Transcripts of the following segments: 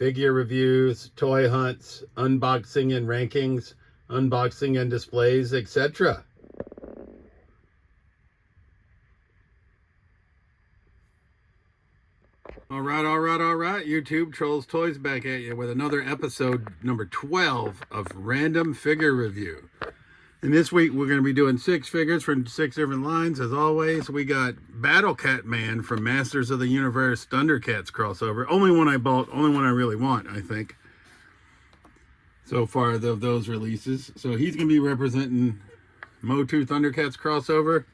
figure reviews, toy hunts, unboxing and rankings, unboxing and displays, etc. All right, YouTube Trolls Toys back at you with another episode, number 12 of Random Figure Review. And this week we're going to be doing 6 figures from 6 different lines. As always, we got Battle Cat Man from Masters of the Universe Thundercats crossover. Only one I bought, only one I really want, I think, so far of those releases. So he's going to be representing MOTU Thundercats crossover.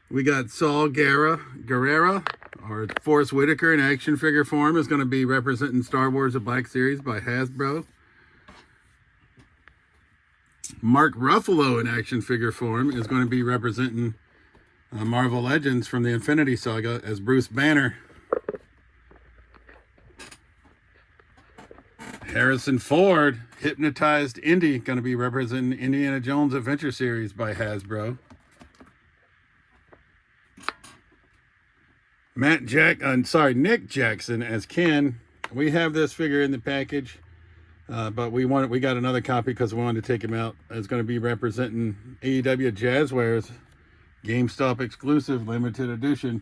We got Saul Gerrera, or Forrest Whitaker in action figure form, is going to be representing Star Wars: The Black Series by Hasbro. Mark Ruffalo in action figure form is going to be representing Marvel Legends from the Infinity Saga as Bruce Banner. Harrison Ford, Hypnotized Indy, going to be representing Indiana Jones Adventure Series by Hasbro. Nick Jackson as Ken. We have this figure in the package, but we got another copy because we wanted to take him out. It's going to be representing AEW Jazzwares GameStop exclusive limited edition.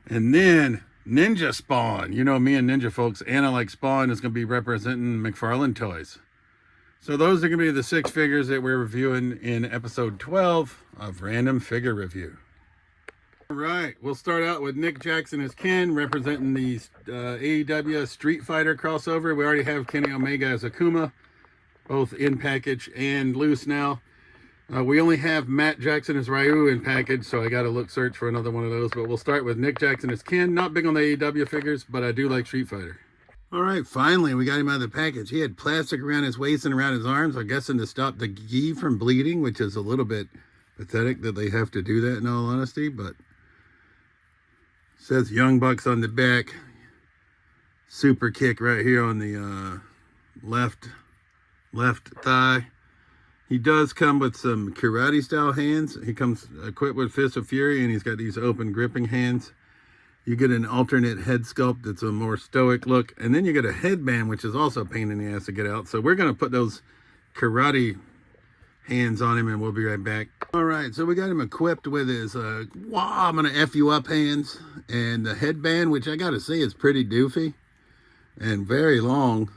And then Ninja Spawn. You know me and Ninja folks. Anna like Spawn is going to be representing McFarlane Toys. So those are going to be the 6 figures that we're reviewing in episode 12 of Random Figure Review. All right, we'll start out with Nick Jackson as Ken, representing the AEW Street Fighter crossover. We already have Kenny Omega as Akuma, both in package and loose now. We only have Matt Jackson as Ryu in package, so I got to search for another one of those. But we'll start with Nick Jackson as Ken. Not big on the AEW figures, but I do like Street Fighter. All right, finally, we got him out of the package. He had plastic around his waist and around his arms, I'm guessing to stop the gi from bleeding, which is a little bit pathetic that they have to do that, in all honesty, but says Young Bucks on the back. Super kick right here on the left thigh. He does come with some karate style hands. He comes equipped with Fist of Fury, and he's got these open gripping hands. You get an alternate head sculpt that's a more stoic look, and then you get a headband, which is also a pain in the ass to get out. So we're going to put those karate hands on him, and we'll be right back. All right, so we got him equipped with his I'm gonna F you up hands, and the headband, which I gotta say is pretty doofy and very long.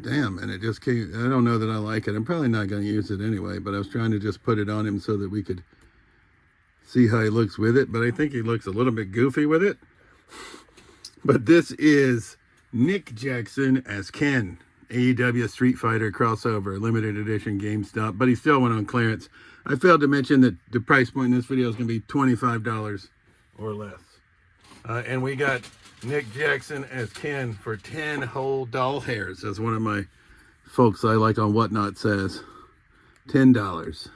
Damn, and it just came. I don't know that I like it. I'm probably not gonna use it anyway, but I was trying to just put it on him so that we could see how he looks with it, but I think he looks a little bit goofy with it. But this is Nick Jackson as Ken, AEW Street Fighter crossover, limited edition GameStop, but he still went on clearance. I failed to mention that the price point in this video is going to be $25 or less. And we got Nick Jackson as Ken for 10 whole doll hairs, as one of my folks I like on Whatnot says. $10.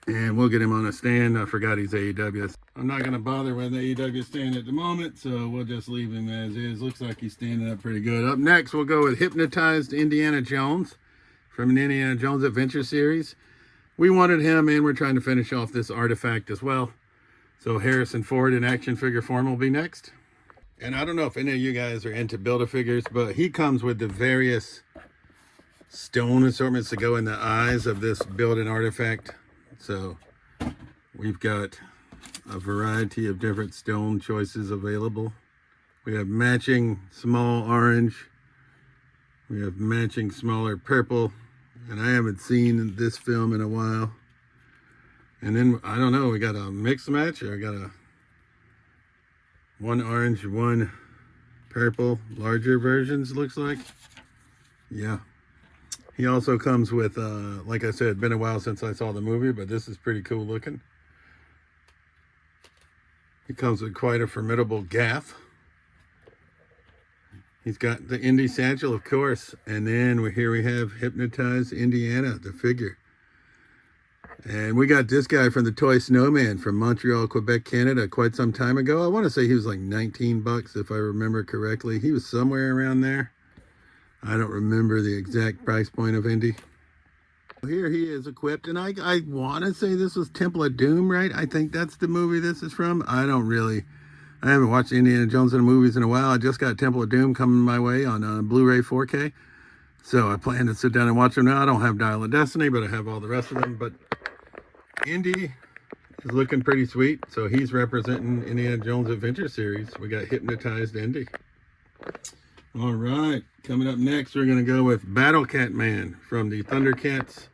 And we'll get him on a stand. I forgot he's AEW. I'm not going to bother with the AEW stand at the moment, so we'll just leave him as is. Looks like he's standing up pretty good. Up next, we'll go with Hypnotized Indiana Jones from an Indiana Jones Adventure Series. We wanted him, and we're trying to finish off this artifact as well. So Harrison Ford in action figure form will be next. And I don't know if any of you guys are into Build-A-Figures, but he comes with the various stone assortments to go in the eyes of this build-in artifact. So we've got a variety of different stone choices available. We have matching small orange. We have matching smaller purple. And I haven't seen this film in a while. And then, I don't know, we got a mix match. Or I got one orange, one purple, larger versions, looks like. Yeah. He also comes with, like I said, been a while since I saw the movie, but this is pretty cool looking. He comes with quite a formidable gaff. He's got the Indy satchel, of course. And then here we have Hypnotized Indiana, the figure. And we got this guy from the Toy Snowman from Montreal, Quebec, Canada, quite some time ago. I want to say he was like 19 bucks, if I remember correctly. He was somewhere around there. I don't remember the exact price point of Indy. Here he is equipped, and I want to say this was Temple of Doom, right? I think that's the movie this is from. I haven't watched Indiana Jones in the movies in a while. I just got Temple of Doom coming my way on Blu-ray 4K. So I plan to sit down and watch them now. I don't have Dial of Destiny, but I have all the rest of them. But Indy is looking pretty sweet. So he's representing Indiana Jones Adventure Series. We got Hypnotized Indy. All right, coming up next, we're going to go with Battlecat Man from the Thundercats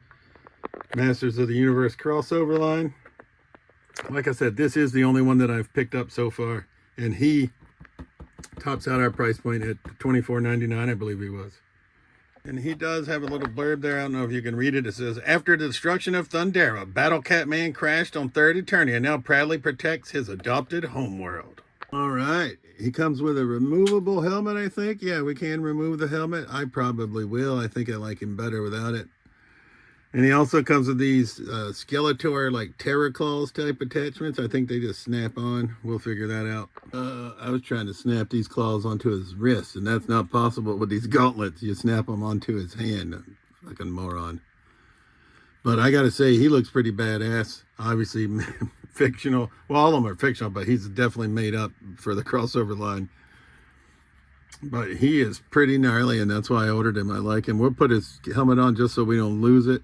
Masters of the Universe crossover line. Like I said, this is the only one that I've picked up so far, and he tops out our price point at $24.99, I believe he was. And he does have a little blurb there. I don't know if you can read it. It says, after the destruction of Thundera, Battlecat Man crashed on Third Eternity and now proudly protects his adopted homeworld. All right. He comes with a removable helmet, I think. Yeah, we can remove the helmet. I probably will. I think I like him better without it. And he also comes with these Skeletor, like Terror Claws type attachments. I think they just snap on. We'll figure that out. I was trying to snap these claws onto his wrist, and that's not possible with these gauntlets. You snap them onto his hand. Fucking moron. But I got to say, he looks pretty badass. Obviously, fictional. Well, all of them are fictional, but he's definitely made up for the crossover line. But he is pretty gnarly, and that's why I ordered him. I like him. We'll put his helmet on just so we don't lose it.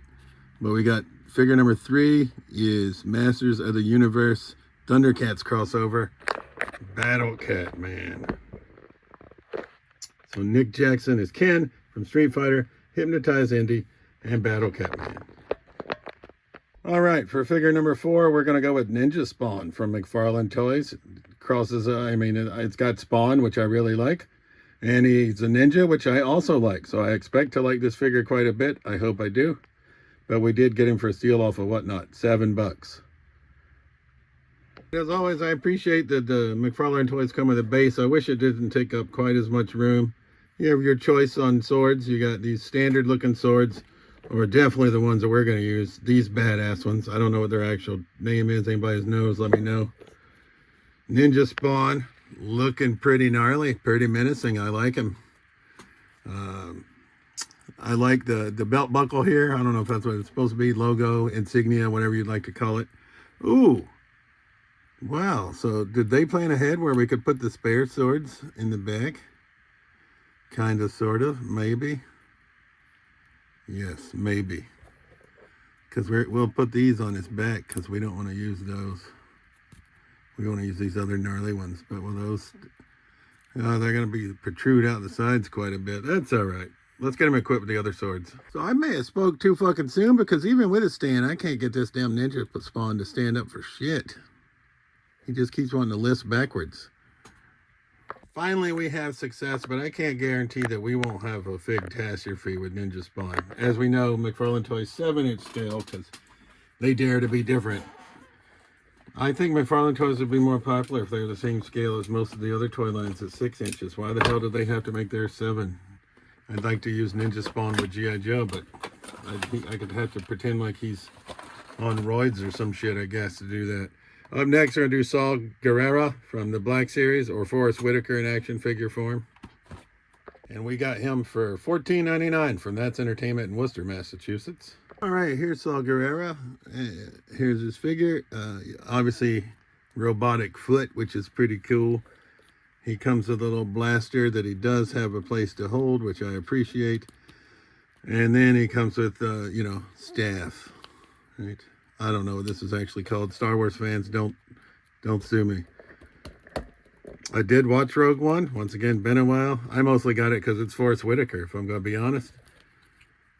But we got figure number 3 is Masters of the Universe Thundercats crossover. Battlecat Man. So Nick Jackson is Ken from Street Fighter, Hypnotized Indy, and Battlecat Man. All right, for figure number 4, we're going to go with Ninja Spawn from McFarlane Toys. Crosses, it's got Spawn, which I really like. And he's a ninja, which I also like. So I expect to like this figure quite a bit. I hope I do. But we did get him for a steal off of Whatnot, $7. As always, I appreciate that the McFarlane Toys come with a base. I wish it didn't take up quite as much room. You have your choice on swords. You got these standard looking swords, or definitely the ones that we're going to use. These badass ones. I don't know what their actual name is. Anybody knows, let me know. Ninja Spawn, looking pretty gnarly, pretty menacing. I like him. I like the belt buckle here. I don't know if that's what it's supposed to be. Logo, insignia, whatever you'd like to call it. Ooh. Wow. So did they plan ahead where we could put the spare swords in the back? Kind of, sort of, maybe. Yes, maybe. Because we'll put these on his back because we don't want to use those. We want to use these other gnarly ones. But with those, they're going to be protrude out the sides quite a bit. That's all right. Let's get him equipped with the other swords. So I may have spoke too fucking soon because even with a stand, I can't get this damn Ninja Spawn to stand up for shit. He just keeps wanting to list backwards. Finally, we have success, but I can't guarantee that we won't have a catastrophe with Ninja Spawn. As we know, McFarlane Toys 7-inch scale because they dare to be different. I think McFarlane Toys would be more popular if they were the same scale as most of the other toy lines at 6 inches. Why the hell did they have to make theirs 7? I'd like to use Ninja Spawn with G.I. Joe, but I could have to pretend like he's on roids or some shit, I guess, to do that. Up next, we're going to do Saul Gerrera from the Black Series, or Forrest Whitaker in action figure form. And we got him for $14.99 from That's Entertainment in Worcester, Massachusetts. All right, here's Saul Gerrera. Here's his figure. Obviously, robotic foot, which is pretty cool. He comes with a little blaster that he does have a place to hold, which I appreciate. And then he comes with, staff. Right? I don't know what this is actually called. Star Wars fans, don't sue me. I did watch Rogue One. Once again, been a while. I mostly got it because it's Forrest Whitaker, if I'm going to be honest.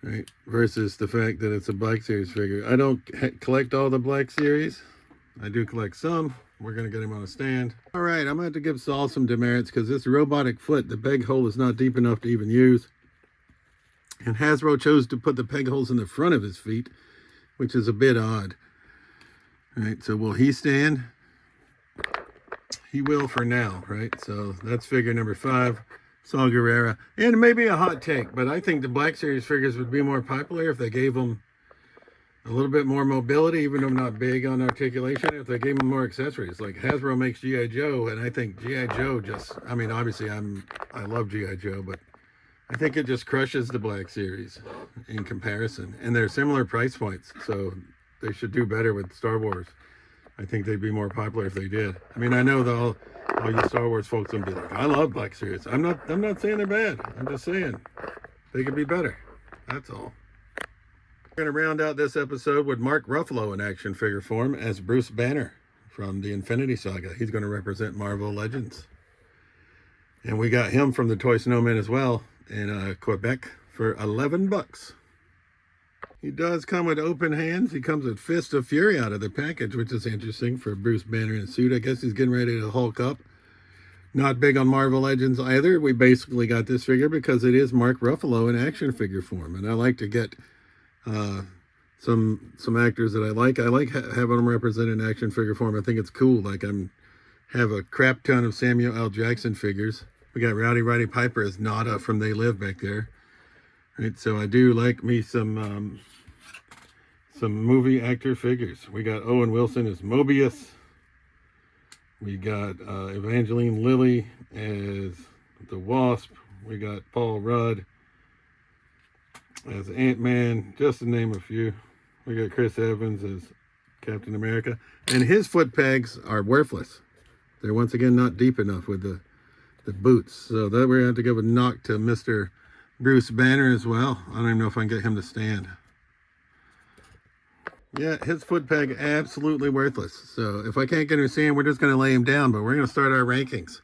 Right? Versus the fact that it's a Black Series figure. I don't collect all the Black Series. I do collect some. We're going to get him on a stand. All right, I'm going to have to give Saul some demerits because this robotic foot, the peg hole is not deep enough to even use. And Hasbro chose to put the peg holes in the front of his feet, which is a bit odd. All right, so will he stand? He will for now, right? So that's figure number 5, Saul Gerrera. And maybe a hot take, but I think the Black Series figures would be more popular if they gave them a little bit more mobility, even though I'm not big on articulation, if they gave them more accessories. Like Hasbro makes G.I. Joe, and I think G.I. Joe just, obviously I love G.I. Joe, but I think it just crushes the Black Series in comparison. And they're similar price points, so they should do better with Star Wars. I think they'd be more popular if they did. I mean, I know all you Star Wars folks will be like, I love Black Series. I'm not saying they're bad. I'm just saying they could be better. That's all. We're going to round out this episode with Mark Ruffalo in action figure form as Bruce Banner from the Infinity Saga. He's going to represent Marvel Legends. And we got him from the Toy Snowman as well in Quebec for 11 bucks. He does come with open hands. He comes with Fist of Fury out of the package, which is interesting for Bruce Banner in a suit. I guess he's getting ready to Hulk up. Not big on Marvel Legends either. We basically got this figure because it is Mark Ruffalo in action figure form. And I like to get some actors that I like. I like having them represented in action figure form. I think it's cool. Like have a crap ton of Samuel L. Jackson figures. We got Roddy Piper as Nada from They Live back there. Right, so I do like me some movie actor figures. We got Owen Wilson as Mobius. We got Evangeline Lilly as the Wasp. We got Paul Rudd as Ant-Man, just to name a few. We got Chris Evans as Captain America. And his foot pegs are worthless. They're once again not deep enough with the boots. So that we're going to have to give a knock to Mr. Bruce Banner as well. I don't even know if I can get him to stand. Yeah, his foot peg absolutely worthless. So if I can't get him to stand, we're just going to lay him down. But we're going to start our rankings.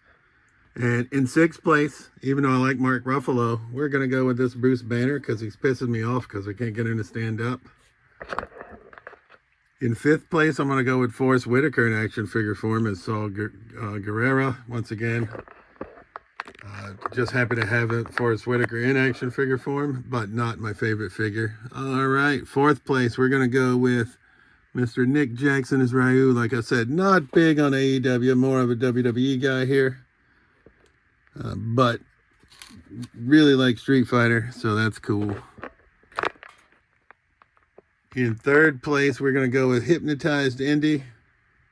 And in 6th place, even though I like Mark Ruffalo, we're going to go with this Bruce Banner because he's pissing me off because I can't get him to stand up. In 5th place, I'm going to go with Forrest Whitaker in action figure form as Saul Gerrera. Once again, just happy to have Forrest Whitaker in action figure form, but not my favorite figure. All right, 4th place, we're going to go with Mr. Nick Jackson as Ryu. Like I said, not big on AEW, more of a WWE guy here. But really like Street Fighter, so that's cool. In 3rd place, we're going to go with Hypnotized Indy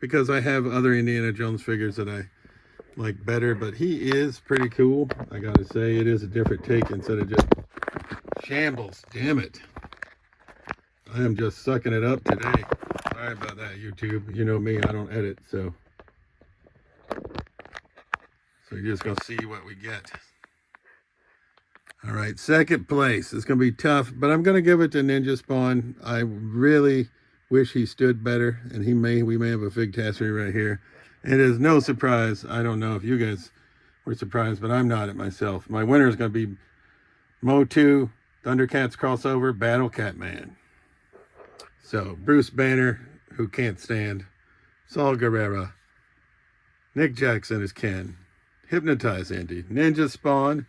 because I have other Indiana Jones figures that I like better, but he is pretty cool. I gotta say, it is a different take instead of just shambles. Damn it. I am just sucking it up today. Sorry about that, YouTube. You know me, I don't edit, so you're just gonna see what we get. All right, 2nd place. It's gonna be tough, but I'm gonna give it to Ninja Spawn. I really wish he stood better, and we may have a Fig Tassery right here. It is no surprise. I don't know if you guys were surprised, but I'm not it myself. My winner is going to be MOTU, Thundercats crossover, Battle Cat Man. So, Bruce Banner, who can't stand, Saul Gerrera, Nick Jackson as Ken, Hypnotized Indy, Ninja Spawn,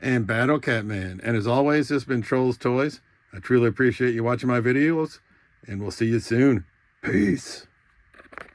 and Battle Cat Man. And as always, this has been Trolls Toys. I truly appreciate you watching my videos, and we'll see you soon. Peace.